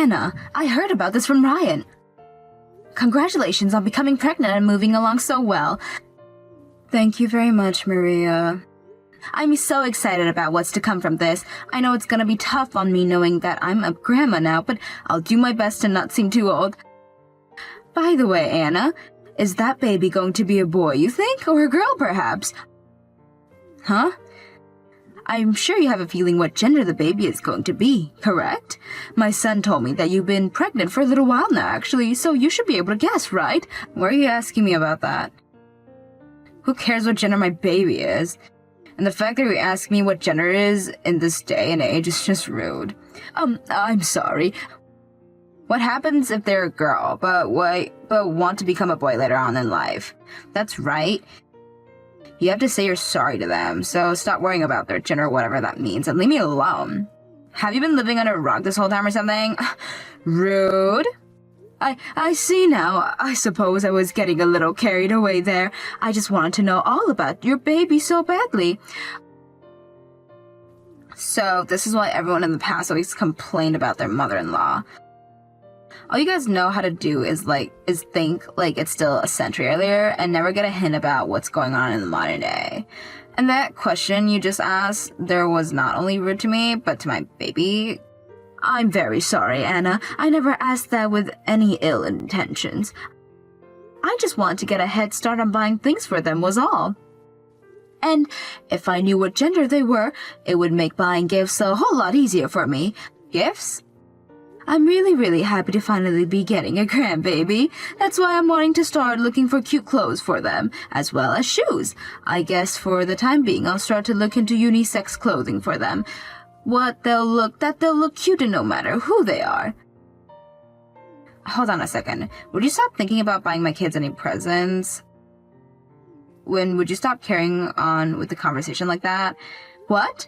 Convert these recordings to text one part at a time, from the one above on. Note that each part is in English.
Anna, I heard about this from Ryan. Congratulations on becoming pregnant and moving along so well. Thank you very much, Maria. I'm so excited about what's to come from this. I know it's gonna be tough on me knowing that I'm a grandma now, but I'll do my best to not seem too old. By the way, Anna, is that baby going to be a boy, you think, or a girl, perhaps? Huh? I'm sure you have a feeling what gender the baby is going to be, correct? My son told me that you've been pregnant for a little while now, actually, so you should be able to guess, right? Why are you asking me about that? Who cares what gender my baby is? And the fact that you ask me what gender is in this day and age is just rude. I'm sorry. What happens if they're a girl, but want to become a boy later on in life? That's right. You have to say you're sorry to them, so stop worrying about their gender or whatever that means, and leave me alone. Have you been living under a rock this whole time or something? Rude. I see now. I suppose I was getting a little carried away there. I just wanted to know all about your baby so badly. So, this is why everyone in the past always complained about their mother-in-law. All you guys know how to do is think like it's still a century earlier and never get a hint about what's going on in the modern day. And that question you just asked, there was not only rude to me, but to my baby. I'm very sorry, Anna. I never asked that with any ill intentions. I just wanted to get a head start on buying things for them was all. And if I knew what gender they were, it would make buying gifts a whole lot easier for me. Gifts? I'm really happy to finally be getting a grandbaby. That's why I'm wanting to start looking for cute clothes for them, as well as shoes. I guess for the time being, I'll start to look into unisex clothing for them. They'll look cute no matter who they are. Hold on a second. Would you stop thinking about buying my kids any presents? Would you stop carrying on with the conversation like that? What?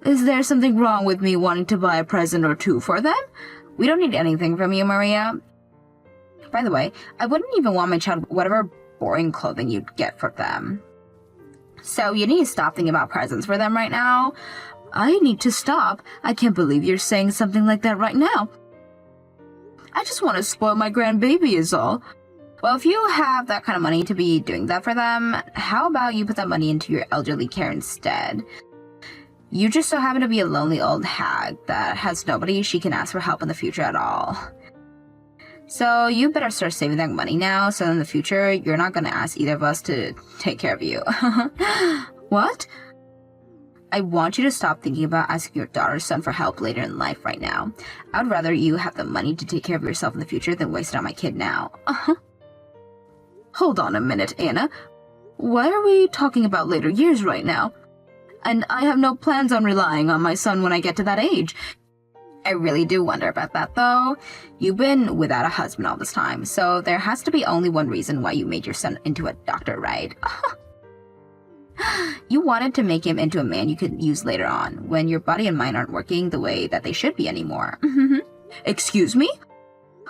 Is there something wrong with me wanting to buy a present or two for them? We don't need anything from you, Maria. By the way, I wouldn't even want my child whatever boring clothing you'd get for them. So you need to stop thinking about presents for them right now. I need to stop. I can't believe you're saying something like that right now. I just want to spoil my grandbaby is all. Well, if you have that kind of money to be doing that for them, how about you put that money into your elderly care instead? You just so happen to be a lonely old hag that has nobody she can ask for help in the future at all. So you better start saving that money now, so in the future, you're not going to ask either of us to take care of you. What? I want you to stop thinking about asking your daughter's son for help later in life right now. I'd rather you have the money to take care of yourself in the future than waste it on my kid now. Hold on a minute, Anna. Why are we talking about later years right now? And I have no plans on relying on my son when I get to that age. I really do wonder about that, though. You've been without a husband all this time, so there has to be only one reason why you made your son into a doctor, right? You wanted to make him into a man you could use later on, when your body and mind aren't working the way that they should be anymore. Excuse me?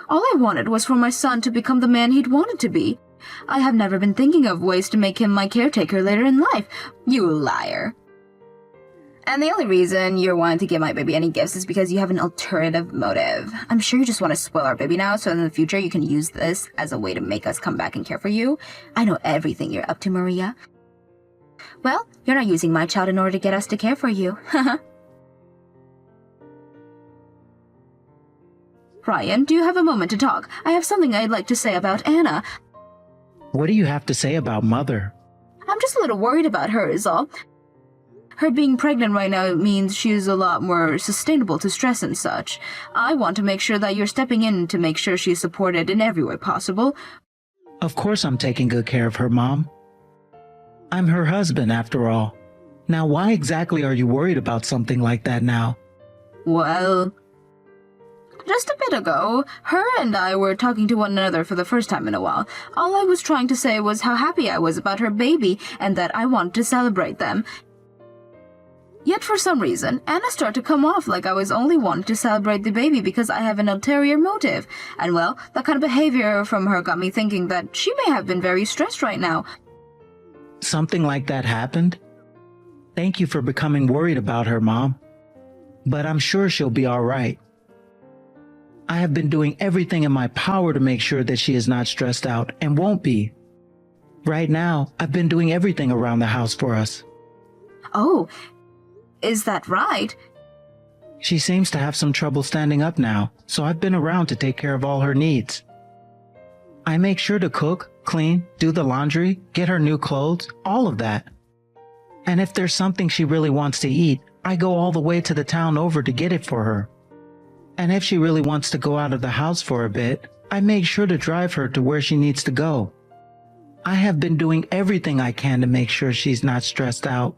All I wanted was for my son to become the man he'd wanted to be. I have never been thinking of ways to make him my caretaker later in life. You liar. And the only reason you're wanting to give my baby any gifts is because you have an alternative motive. I'm sure you just want to spoil our baby now, so in the future you can use this as a way to make us come back and care for you. I know everything you're up to, Maria. Well, you're not using my child in order to get us to care for you. Ryan, do you have a moment to talk? I have something I'd like to say about Anna. What do you have to say about Mother? I'm just a little worried about her is all. Her being pregnant right now means she's a lot more sustainable to stress and such. I want to make sure that you're stepping in to make sure she's supported in every way possible. Of course I'm taking good care of her, Mom. I'm her husband, after all. Now, why exactly are you worried about something like that now? Well, just a bit ago, her and I were talking to one another for the first time in a while. All I was trying to say was how happy I was about her baby and that I wanted to celebrate them. Yet for some reason, Anna started to come off like I was only wanting to celebrate the baby because I have an ulterior motive. And well, that kind of behavior from her got me thinking that she may have been very stressed right now. Something like that happened? Thank you for becoming worried about her, Mom. But I'm sure she'll be all right. I have been doing everything in my power to make sure that she is not stressed out and won't be. Right now, I've been doing everything around the house for us. Oh, is that right? She seems to have some trouble standing up now, so I've been around to take care of all her needs. I make sure to cook, clean, do the laundry, get her new clothes, all of that. And if there's something she really wants to eat, I go all the way to the town over to get it for her. And if she really wants to go out of the house for a bit, I make sure to drive her to where she needs to go. I have been doing everything I can to make sure she's not stressed out.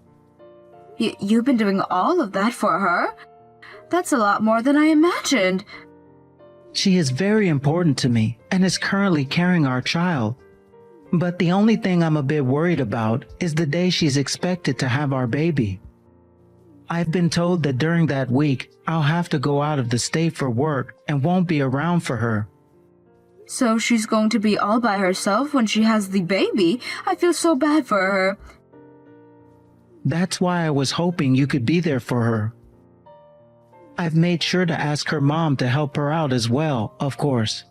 You've been doing all of that for her? That's a lot more than I imagined. She is very important to me and is currently carrying our child. But the only thing I'm a bit worried about is the day she's expected to have our baby. I've been told that during that week, I'll have to go out of the state for work and won't be around for her. So she's going to be all by herself when she has the baby? I feel so bad for her. That's why I was hoping you could be there for her. I've made sure to ask her mom to help her out as well, of course.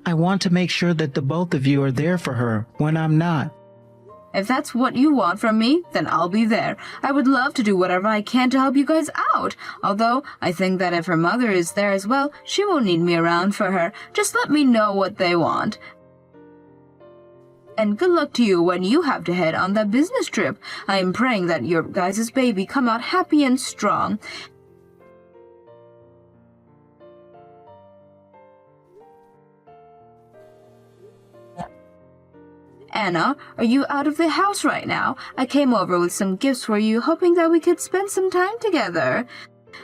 I want to make sure that the both of you are there for her when I'm not. If that's what you want from me, then I'll be there. I would love to do whatever I can to help you guys out. Although, I think that if her mother is there as well, she won't need me around for her. Just let me know what they want. And good luck to you when you have to head on that business trip. I am praying that your guys' baby come out happy and strong. Anna, are you out of the house right now? I came over with some gifts for you, hoping that we could spend some time together.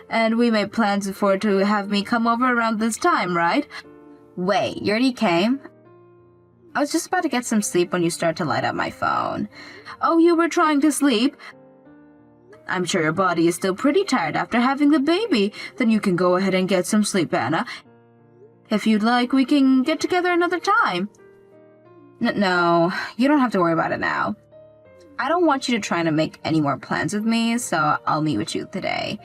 And we made plans for to have me come over around this time, right? Wait, you already came? I was just about to get some sleep when you started to light up my phone. Oh, you were trying to sleep? I'm sure your body is still pretty tired after having the baby. Then you can go ahead and get some sleep, Anna. If you'd like, we can get together another time. No, you don't have to worry about it now. I don't want you to try to make any more plans with me, so I'll meet with you today.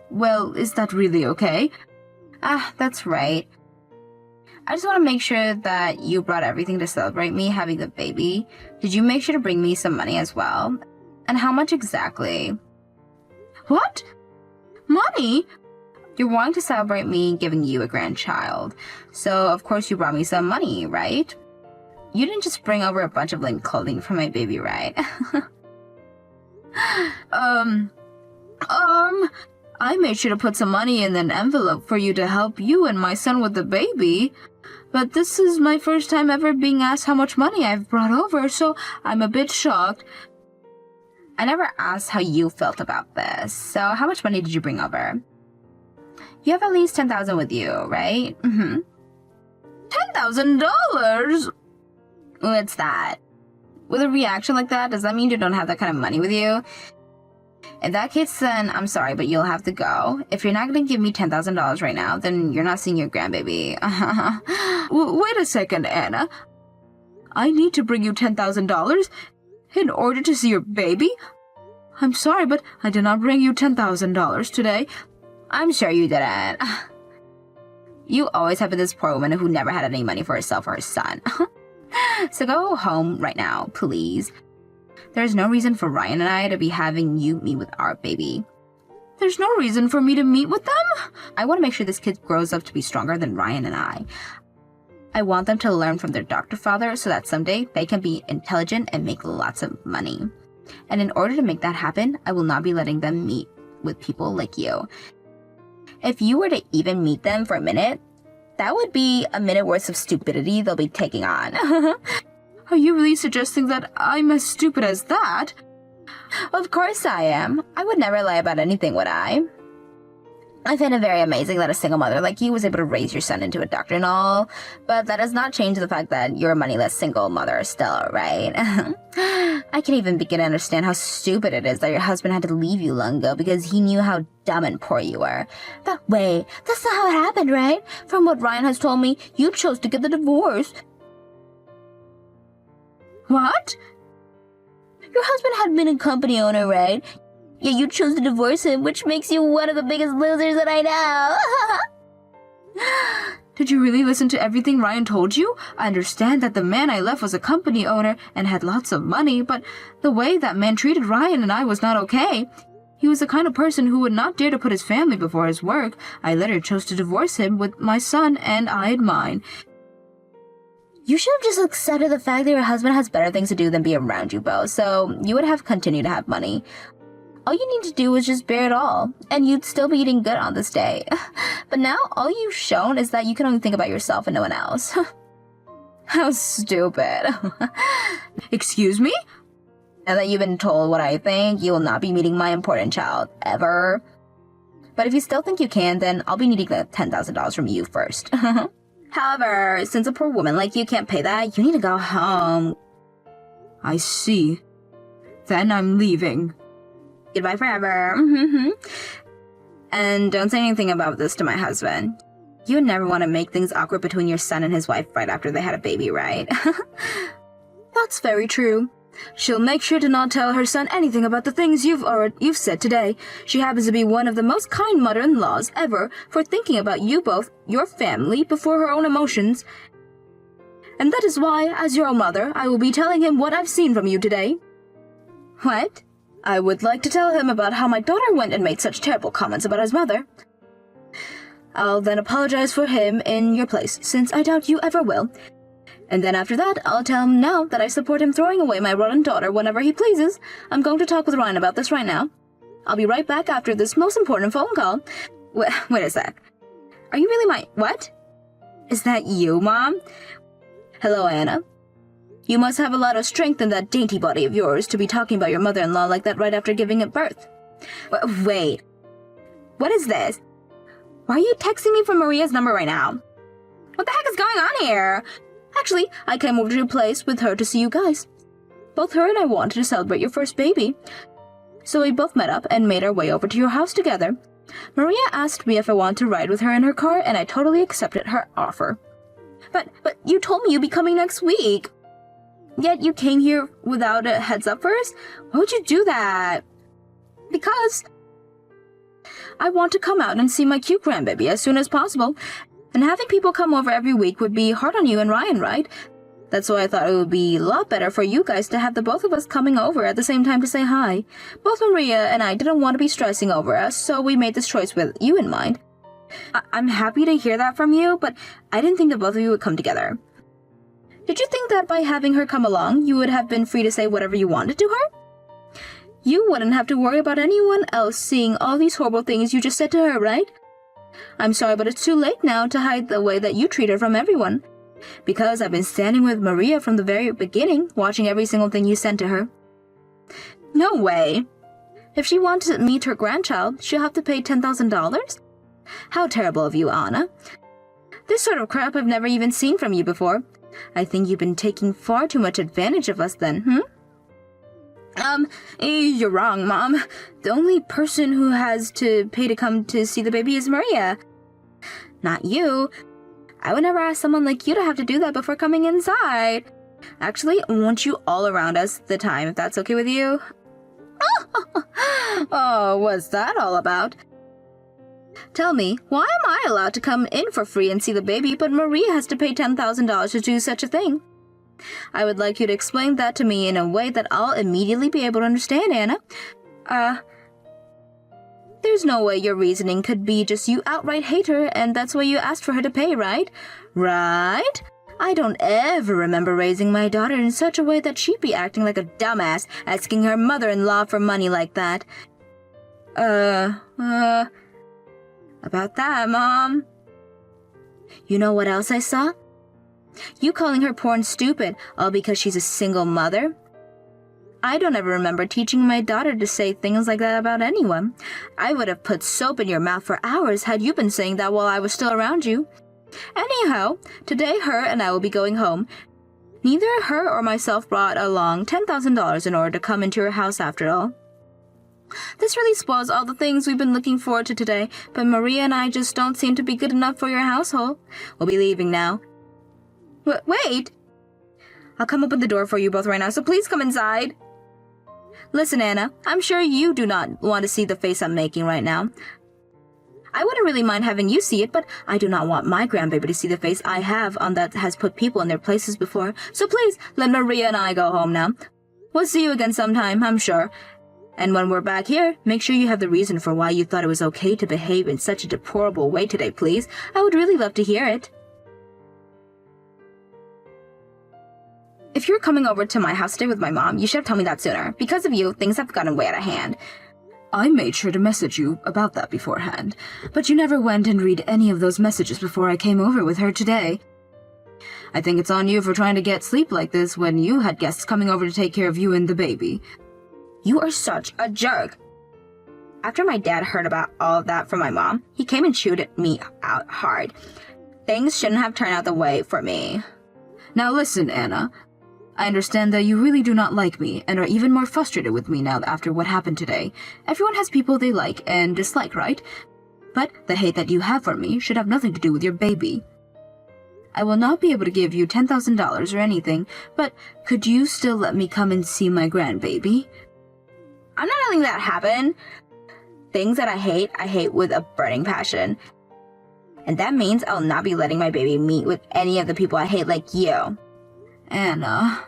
Well, is that really okay? That's right. I just want to make sure that you brought everything to celebrate me having the baby. Did you make sure to bring me some money as well? And how much exactly? What? Money? You're wanting to celebrate me giving you a grandchild. So, of course, you brought me some money, right? You didn't just bring over a bunch of linen clothing for my baby, right? I made sure to put some money in an envelope for you to help you and my son with the baby. But this is my first time ever being asked how much money I've brought over, so I'm a bit shocked. I never asked how you felt about this. So how much money did you bring over? You have at least $10,000 with you, right? Mm-hmm. $10,000? What's that? With a reaction like that, does that mean you don't have that kind of money with you? In that case, then I'm sorry, but you'll have to go. If you're not going to give me $10,000 right now, then you're not seeing your grandbaby. Wait a second, Anna. I need to bring you $10,000 in order to see your baby? I'm sorry, but I did not bring you $10,000 today. I'm sure you didn't. You always have been this poor woman who never had any money for herself or her son. So go home right now, please. There's no reason for Ryan and I to be having you meet with our baby. There's no reason for me to meet with them? I want to make sure this kid grows up to be stronger than Ryan and I. I want them to learn from their doctor father so that someday they can be intelligent and make lots of money. And in order to make that happen, I will not be letting them meet with people like you. If you were to even meet them for a minute, that would be a minute worth of stupidity they'll be taking on. Are you really suggesting that I'm as stupid as that? Of course I am. I would never lie about anything, would I? I find it very amazing that a single mother like you was able to raise your son into a doctor and all, but that does not change the fact that you're a moneyless single mother still, right? I can't even begin to understand how stupid it is that your husband had to leave you long ago because he knew how dumb and poor you were. That way, that's not how it happened, right? From what Ryan has told me, you chose to get the divorce. What? Your husband had been a company owner, right? Yet you chose to divorce him, which makes you one of the biggest losers that I know. Did you really listen to everything Ryan told you? I understand that the man I left was a company owner and had lots of money, but the way that man treated Ryan and I was not okay. He was the kind of person who would not dare to put his family before his work. I later chose to divorce him with my son, and I had mine. You should have just accepted the fact that your husband has better things to do than be around you both, so you would have continued to have money. All you need to do is just bear it all, and you'd still be eating good on this day. But now, all you've shown is that you can only think about yourself and no one else. How stupid. Excuse me? Now that you've been told what I think, you will not be meeting my important child, ever. But if you still think you can, then I'll be needing the $10,000 from you first. However, since a poor woman like you can't pay that, you need to go home. I see. Then I'm leaving. Goodbye forever. And don't say anything about this to my husband. You would never want to make things awkward between your son and his wife right after they had a baby, right? That's very true. She'll make sure to not tell her son anything about the things you've said today. She happens to be one of the most kind mother-in-laws ever for thinking about you both, your family, before her own emotions. And that is why, as your mother, I will be telling him what I've seen from you today. What? I would like to tell him about how my daughter went and made such terrible comments about his mother. I'll then apologize for him in your place, since I doubt you ever will. And then after that, I'll tell him now that I support him throwing away my rotten daughter whenever he pleases. I'm going to talk with Ryan about this right now. I'll be right back after this most important phone call. Wait a sec. Are you really my... What? Is that you, Mom? Hello, Anna. You must have a lot of strength in that dainty body of yours to be talking about your mother-in-law like that right after giving it birth. Wait. What is this? Why are you texting me from Maria's number right now? What the heck is going on here? Actually, I came over to your place with her to see you guys. Both her and I wanted to celebrate your first baby. So we both met up and made our way over to your house together. Maria asked me if I wanted to ride with her in her car, and I totally accepted her offer. But you told me you'd be coming next week. Yet you came here without a heads up first? Why would you do that? Because I want to come out and see my cute grandbaby as soon as possible. And having people come over every week would be hard on you and Ryan, right? That's why I thought it would be a lot better for you guys to have the both of us coming over at the same time to say hi. Both Maria and I didn't want to be stressing over us, so we made this choice with you in mind. I'm happy to hear that from you, but I didn't think the both of you would come together. Did you think that by having her come along, you would have been free to say whatever you wanted to her? You wouldn't have to worry about anyone else seeing all these horrible things you just said to her, right? I'm sorry, but it's too late now to hide the way that you treat her from everyone. Because I've been standing with Maria from the very beginning, watching every single thing you sent to her. No way. If she wants to meet her grandchild, she'll have to pay $10,000? How terrible of you, Anna. This sort of crap I've never even seen from you before. I think you've been taking far too much advantage of us then, You're wrong, Mom. The only person who has to pay to come to see the baby is Maria. Not you. I would never ask someone like you to have to do that before coming inside. Actually, I want you all around us the time, if that's okay with you. Oh, what's that all about? Tell me, why am I allowed to come in for free and see the baby, but Maria has to pay $10,000 to do such a thing? I would like you to explain that to me in a way that I'll immediately be able to understand, Anna. There's no way your reasoning could be just you outright hate her, and that's why you asked for her to pay, right? Right? I don't ever remember raising my daughter in such a way that she'd be acting like a dumbass, asking her mother-in-law for money like that. About that, Mom. You know what else I saw? You calling her poor and stupid, all because she's a single mother? I don't ever remember teaching my daughter to say things like that about anyone. I would have put soap in your mouth for hours had you been saying that while I was still around you. Anyhow, today her and I will be going home. Neither her or myself brought along $10,000 in order to come into your house after all. This really spoils all the things we've been looking forward to today, but Maria and I just don't seem to be good enough for your household. We'll be leaving now. Wait! I'll come open the door for you both right now, so please come inside. Listen, Anna, I'm sure you do not want to see the face I'm making right now. I wouldn't really mind having you see it, but I do not want my grandbaby to see the face I have on that has put people in their places before. So please, let Maria and I go home now. We'll see you again sometime, I'm sure. And when we're back here, make sure you have the reason for why you thought it was okay to behave in such a deplorable way today, please. I would really love to hear it. If you were coming over to my house today with my mom, you should have told me that sooner. Because of you, things have gotten way out of hand. I made sure to message you about that beforehand, but you never went and read any of those messages before I came over with her today. I think it's on you for trying to get sleep like this when you had guests coming over to take care of you and the baby. You are such a jerk. After my dad heard about all of that from my mom, he came and chewed me out hard. Things shouldn't have turned out the way for me. Now listen, Anna. I understand that you really do not like me and are even more frustrated with me now after what happened today. Everyone has people they like and dislike, right? But the hate that you have for me should have nothing to do with your baby. I will not be able to give you $10,000 or anything, but could you still let me come and see my grandbaby? I'm not letting that happen. Things that I hate with a burning passion. And that means I'll not be letting my baby meet with any of the people I hate like you. Anna.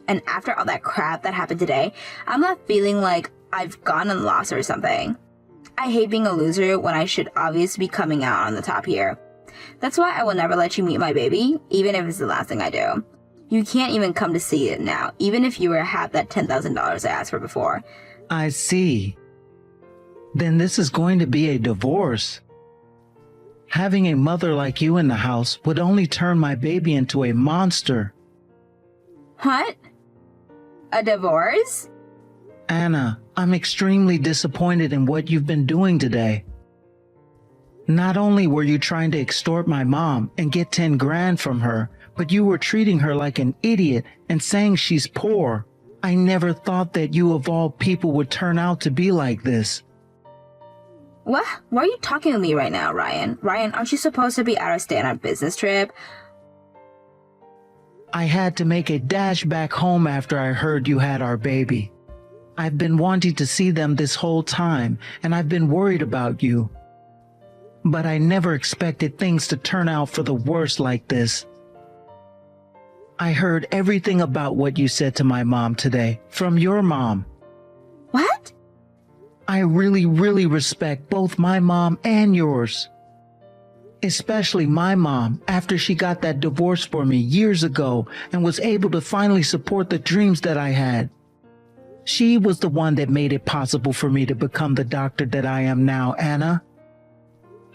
And after all that crap that happened today, I'm not feeling like I've gone and lost or something. I hate being a loser when I should obviously be coming out on the top here. That's why I will never let you meet my baby, even if it's the last thing I do. You can't even come to see it now, even if you were to have that $10,000 I asked for before. I see. Then this is going to be a divorce. Having a mother like you in the house would only turn my baby into a monster. What? A divorce? Anna, I'm extremely disappointed in what you've been doing today. Not only were you trying to extort my mom and get 10 grand from her, but you were treating her like an idiot and saying she's poor. I never thought that you of all people would turn out to be like this. What? Why are you talking to me right now, Ryan? Ryan, aren't you supposed to be out of state on a business trip? I had to make a dash back home after I heard you had our baby. I've been wanting to see them this whole time, and I've been worried about you. But I never expected things to turn out for the worse like this. I heard everything about what you said to my mom today, from your mom. What? I really respect both my mom and yours. Especially my mom, after she got that divorce for me years ago and was able to finally support the dreams that I had. She was the one that made it possible for me to become the doctor that I am now, Anna.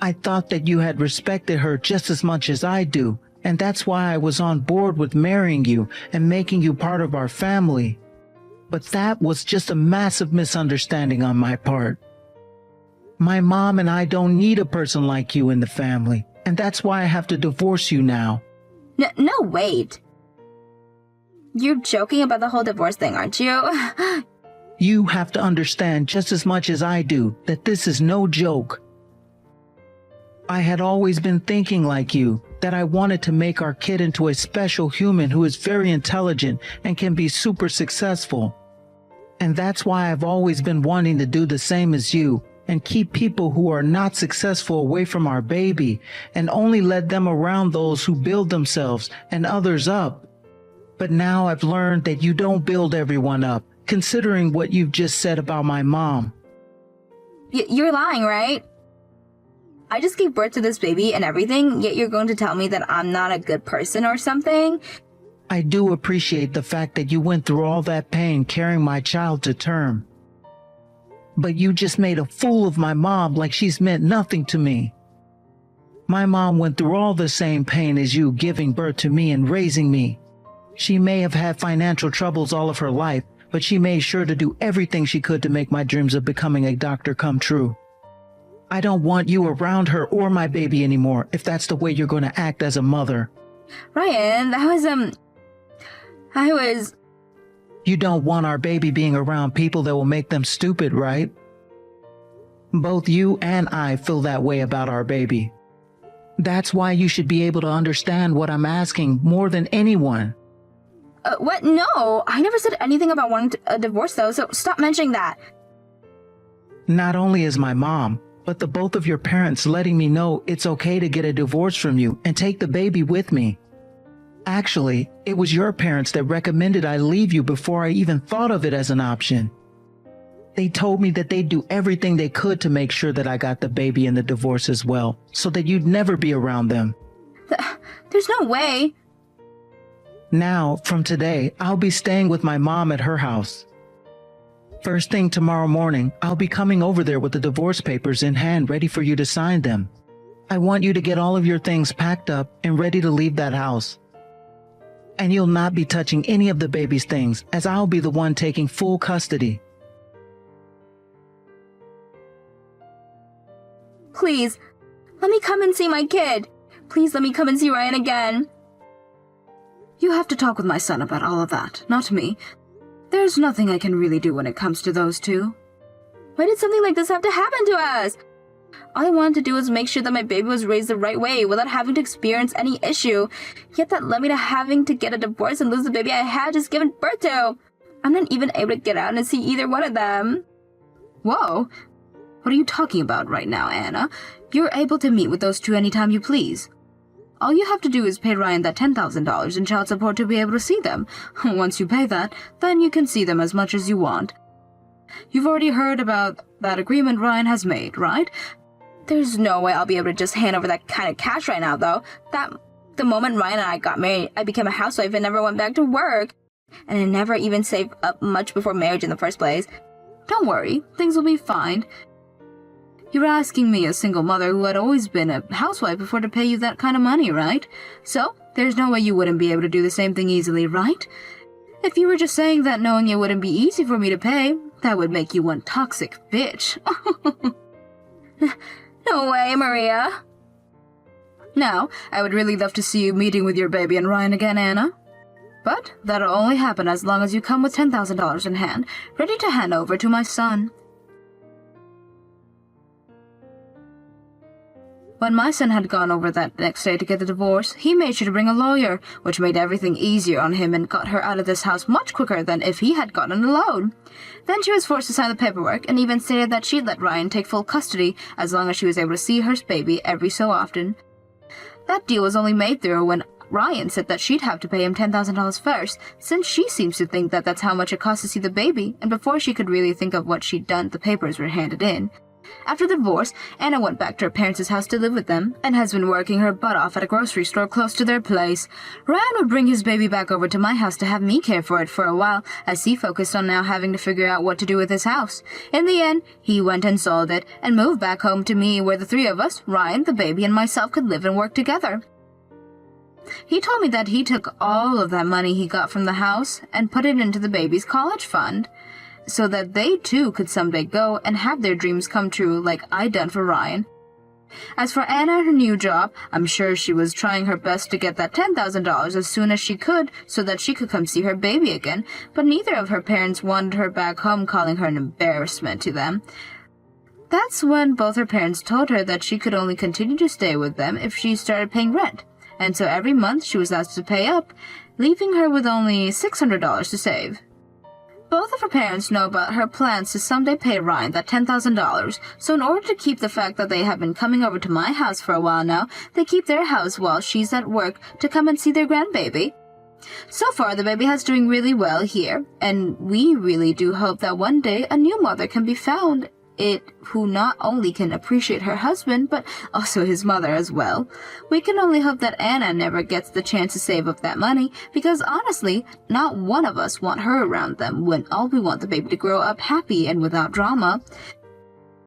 I thought that you had respected her just as much as I do, and that's why I was on board with marrying you and making you part of our family. But that was just a massive misunderstanding on my part. My mom and I don't need a person like you in the family, and that's why I have to divorce you now. No, wait. You're joking about the whole divorce thing, aren't you? You have to understand just as much as I do that this is no joke. I had always been thinking like you, that I wanted to make our kid into a special human who is very intelligent and can be super successful. And that's why I've always been wanting to do the same as you and keep people who are not successful away from our baby and only let them around those who build themselves and others up. But now I've learned that you don't build everyone up, considering what you've just said about my mom. You're lying, right? I just gave birth to this baby and everything, yet you're going to tell me that I'm not a good person or something? I do appreciate the fact that you went through all that pain carrying my child to term. But you just made a fool of my mom like she's meant nothing to me. My mom went through all the same pain as you giving birth to me and raising me. She may have had financial troubles all of her life, but she made sure to do everything she could to make my dreams of becoming a doctor come true. I don't want you around her or my baby anymore if that's the way you're going to act as a mother. Ryan, You don't want our baby being around people that will make them stupid, right? Both you and I feel that way about our baby. That's why you should be able to understand what I'm asking more than anyone. What? No, I never said anything about wanting a divorce though, so stop mentioning that. Not only is my mom, but the both of your parents letting me know it's okay to get a divorce from you and take the baby with me. Actually, it was your parents that recommended I leave you before I even thought of it as an option. They told me that they'd do everything they could to make sure that I got the baby and the divorce as well, so that you'd never be around them. There's no way. Now, from today, I'll be staying with my mom at her house. First thing tomorrow morning, I'll be coming over there with the divorce papers in hand ready for you to sign them. I want you to get all of your things packed up and ready to leave that house. And you'll not be touching any of the baby's things, as I'll be the one taking full custody. Please, let me come and see my kid. Please let me come and see Ryan again. You have to talk with my son about all of that, not me. There's nothing I can really do when it comes to those two. Why did something like this have to happen to us? All I wanted to do was make sure that my baby was raised the right way without having to experience any issue. Yet that led me to having to get a divorce and lose the baby I had just given birth to. I'm not even able to get out and see either one of them. Whoa. What are you talking about right now, Anna? You're able to meet with those two anytime you please. All you have to do is pay Ryan that $10,000 in child support to be able to see them. Once you pay that, then you can see them as much as you want. You've already heard about that agreement Ryan has made, right? There's no way I'll be able to just hand over that kind of cash right now, though. The moment Ryan and I got married, I became a housewife and never went back to work. And I never even saved up much before marriage in the first place. Don't worry, things will be fine. You're asking me, a single mother who had always been a housewife before, to pay you that kind of money, right? So, there's no way you wouldn't be able to do the same thing easily, right? If you were just saying that knowing it wouldn't be easy for me to pay, that would make you one toxic bitch. No way, Maria. Now, I would really love to see you meeting with your baby and Ryan again, Anna. But that'll only happen as long as you come with $10,000 in hand, ready to hand over to my son. When my son had gone over that next day to get the divorce, he made sure to bring a lawyer, which made everything easier on him and got her out of this house much quicker than if he had gotten a loan. Then she was forced to sign the paperwork and even stated that she'd let Ryan take full custody as long as she was able to see her baby every so often. That deal was only made through when Ryan said that she'd have to pay him $10,000 first, since she seems to think that that's how much it costs to see the baby, and before she could really think of what she'd done, the papers were handed in. After the divorce, Anna went back to her parents' house to live with them, and has been working her butt off at a grocery store close to their place. Ryan would bring his baby back over to my house to have me care for it for a while, as he focused on now having to figure out what to do with his house. In the end, he went and sold it, and moved back home to me, where the three of us, Ryan, the baby, and myself, could live and work together. He told me that he took all of that money he got from the house and put it into the baby's college fund, so that they too could someday go and have their dreams come true like I'd done for Ryan. As for Anna and her new job, I'm sure she was trying her best to get that $10,000 as soon as she could so that she could come see her baby again, but neither of her parents wanted her back home, calling her an embarrassment to them. That's when both her parents told her that she could only continue to stay with them if she started paying rent, and so every month she was asked to pay up, leaving her with only $600 to save. Both of her parents know about her plans to someday pay Ryan that $10,000, so in order to keep the fact that they have been coming over to my house for a while now, they keep their house while she's at work to come and see their grandbaby. So far, the baby has doing really well here, and we really do hope that one day a new mother can be found, who not only can appreciate her husband, but also his mother as well. We can only hope that Anna never gets the chance to save up that money, because honestly, not one of us want her around them when all we want the baby to grow up happy and without drama.